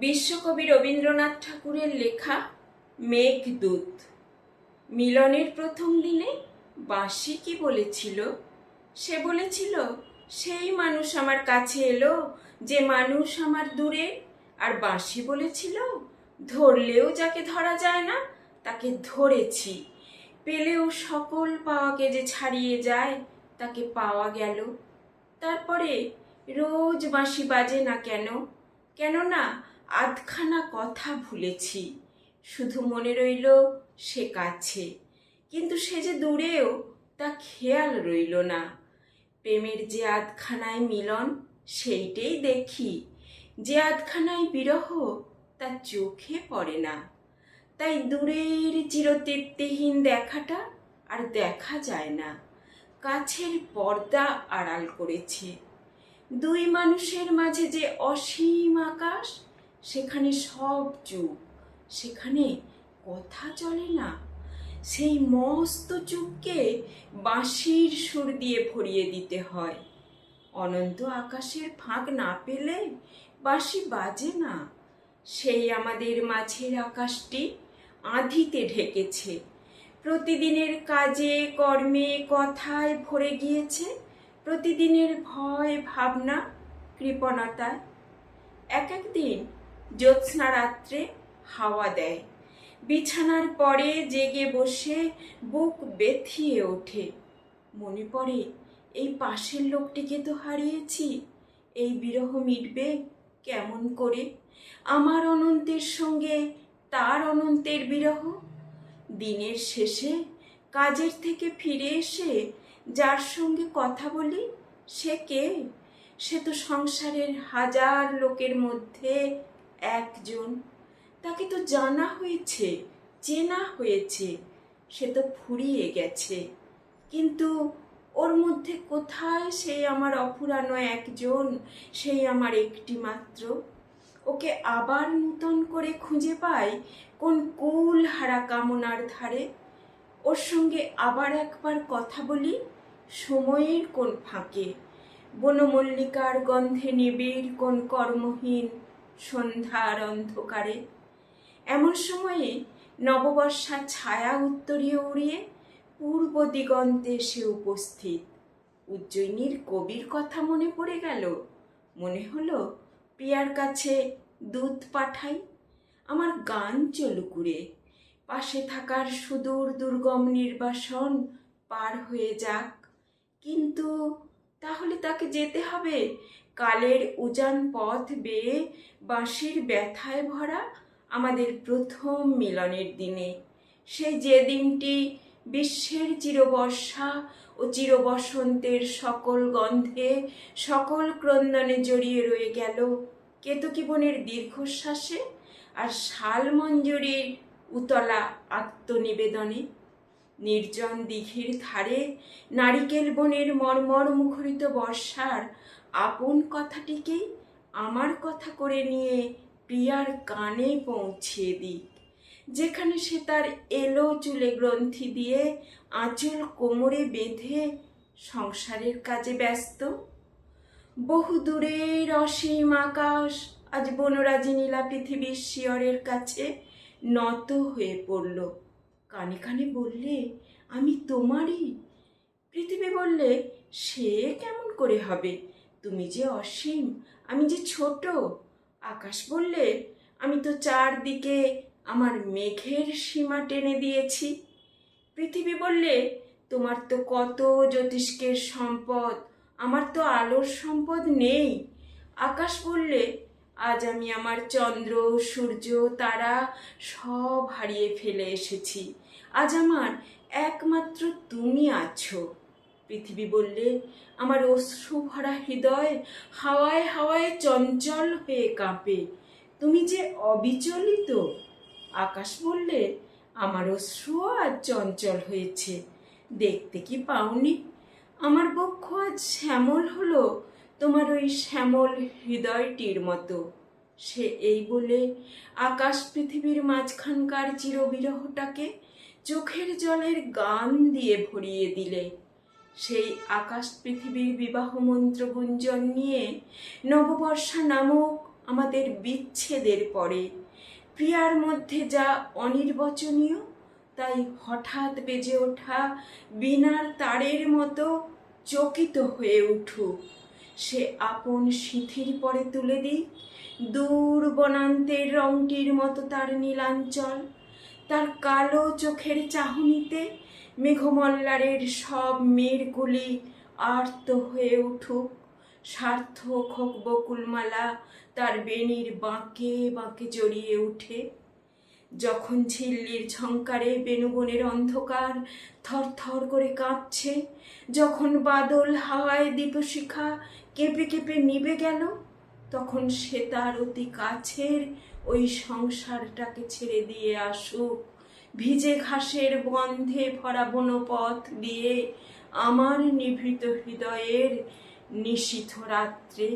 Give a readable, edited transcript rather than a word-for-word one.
বিশ্বকবি রবীন্দ্রনাথ ঠাকুরের লেখা মেঘদূত। মিলনের প্রথম দিনে বাঁশি কি বলেছিল? সে বলেছিল, সেই মানুষ আমার কাছে এলো যে মানুষ আমার দূরে। আর বাঁশি বলেছিল, ধরলেও যাকে ধরা যায় না তাকে ধরেছি, পেলেও সকল পাওয়াকে যে ছাড়িয়ে যায় তাকে পাওয়া গেল। তারপরে রোজ বাঁশি বাজে না কেন? কেননা আধখানা কথা ভুলেছি, শুধু মনে রইল সে কাছে, কিন্তু সে যে দূরেও তা খেয়াল রইল না। প্রেমের যে আধখানায় মিলন সেইটেই দেখি, যে আধখানায় বিরহ তা চোখে পড়ে না। তাই দূরের চিরতৃপ্তিহীন দেখাটা আর দেখা যায় না, কাছের পর্দা আড়াল করেছে। দুই মানুষের মাঝে যে অসীম আকাশ, সেখানে সব চুপ, সেখানে কথা চলে না। সেই মস্ত চুপকে বাঁশির সুর দিয়ে ভরিয়ে দিতে হয়। অনন্ত আকাশের ফাঁক না পেলে বাঁশি বাজে না। সেই আমাদের মাঝের আকাশটি আঁধিতে ঢেকেছে, প্রতিদিনের কাজে কর্মে কথায় ভরে গিয়েছে, প্রতিদিনের ভয় ভাবনা কৃপণতায়। এক একদিন জ্যোৎস্না রাত্রে হাওয়া দেয়, বিছানার পরে জেগে বসে বুক ব্যথিয়ে ওঠে। মনে পড়ে, এই পাশের লোকটিকে তো হারিয়েছি, এই বিরহ মিটবে কেমন করে? আমার অনন্তের সঙ্গে তার অনন্তের বিরহ। দিনের শেষে কাজের থেকে ফিরে এসে যার সঙ্গে কথা বলি, সে কে? সে তো সংসারের হাজার লোকের মধ্যে একজন। তাকে তো জানা হয়েছে, চেনা হয়েছে, সে তো ফুরিয়ে গেছে, কিন্তু ওর মধ্যে কোথায় সেই আমার অফুরানো একজন, সেই আমার একটি মাত্র? ওকে আবার নূতন করে খুঁজে পাই কোন কুল হারা কামনার ধারে। ওর সঙ্গে আবার একবার কথা বলি সময়ের কোন ফাঁকে, বনমল্লিকার গন্ধে নিবিড় কোন কর্মহীন সন্ধ্যার অন্ধকারে। এমন সময়ে নববর্ষার ছায়া উত্তরীয় উড়িয়ে পূর্ব দিগন্তে সে উপস্থিত। উজ্জয়িনীর কবির কথা মনে পড়ে গেল। মনে হলো প্রিয়ার কাছে দুধ পাঠাই, আমার গান চলুকুরে, পাশে থাকার সুদূর দুর্গম নির্বাসন পার হয়ে যাক। কিন্তু তাহলে তাকে যেতে হবে কালের উজান পথ বেয়ে, বাঁশির ব্যথায় ভরা আমাদের প্রথম মিলনের দিনে। সেই যে দিনটি বিশ্বের চিরবর্ষা ও চিরবসন্তের সকল গন্ধে, সকল ক্রন্দনে জড়িয়ে রয়ে গেল কেতকী বনের দীর্ঘশ্বাসে আর শালমঞ্জুরির উতলা আত্মনিবেদনে। নির্জন দিঘির ধারে নারিকেল বনের মর্মর মুখরিত বর্ষার আপন কথাটিকেই আমার কথা করে নিয়ে প্রিয়ার কানে পৌঁছিয়ে দিক, যেখানে সে তার এলো চুলে গ্রন্থি দিয়ে আঁচল কোমরে বেঁধে সংসারের কাজে ব্যস্ত। বহু দূরের অসীম আকাশ আজ বনরাজি নীলা পৃথিবীর শিয়রের কাছে নত হয়ে পড়ল। কানে কানে বললে, আমি তোমারই। পৃথিবী বললে, সে কেমন করে হবে? তুমি যে অসীম, আমি যে ছোট। আকাশ বললে, আমি তো চারদিকে আমার মেঘের সীমা টেনে দিয়েছি। পৃথিবী বললে, তোমার তো কত জ্যোতিষ্কের সম্পদ, আমার তো আলোর সম্পদ নেই। আকাশ বললে, আজ আমি আমার চন্দ্র সূর্য তারা সব হারিয়ে ফেলে এসেছি, আজ আমার একমাত্র তুমি আছো। পৃথিবী বললে, আমার অশ্রু ভরা হৃদয় হাওয়ায় হাওয়ায় চঞ্চল হয়ে কাঁপে, তুমি যে অবিচলিত। আকাশ বললে, আমার অশ্রুও আজ চঞ্চল হয়েছে, দেখতে কি পাওনি? আমার বক্ষ আজ শ্যামল হলো তোমার ওই শ্যামল হৃদয়টির মতো। সে এই বলে আকাশ পৃথিবীর মাঝখানকার চিরবিরহটাকে চোখের জলের গান দিয়ে ভরিয়ে দিলে। সেই আকাশ পৃথিবীর বিবাহ মন্ত্র গুঞ্জন নিয়ে নববর্ষা নামক আমাদের বিচ্ছেদের পরে। প্রিয়ার মধ্যে যা অনির্বচনীয়, তাই হঠাৎ বেজে ওঠা বীণার তারের মতো চকিত হয়ে উঠুক। সে আপন সিঁথির পরে তুলে দিক দূর বনান্তের রংটির মতো তার নীলাঞ্চল। তার কালো চোখের চাহনিতে মেঘমল্লারের সব মেঘগুলি আর্ত হয়ে উঠুক। সার্থক হোক বকুলমালা তার বেণীর বাঁকে বাঁকে জড়িয়ে উঠে। যখন ঝিল্লির ঝংকারে বেণুবনের অন্ধকার থরথর করে কাঁপছে, যখন বাদল হাওয়ায় দীপশিখা কেঁপে কেঁপে নিভে গেল, তখন সে তার অতি কাছের ওই সংসারটাকে ছেড়ে দিয়ে আসুক ভিজে ঘাসের গন্ধে ভরা বনপথ দিয়ে আমার নিভৃত হৃদয়ের নিশীথ রাত্রে।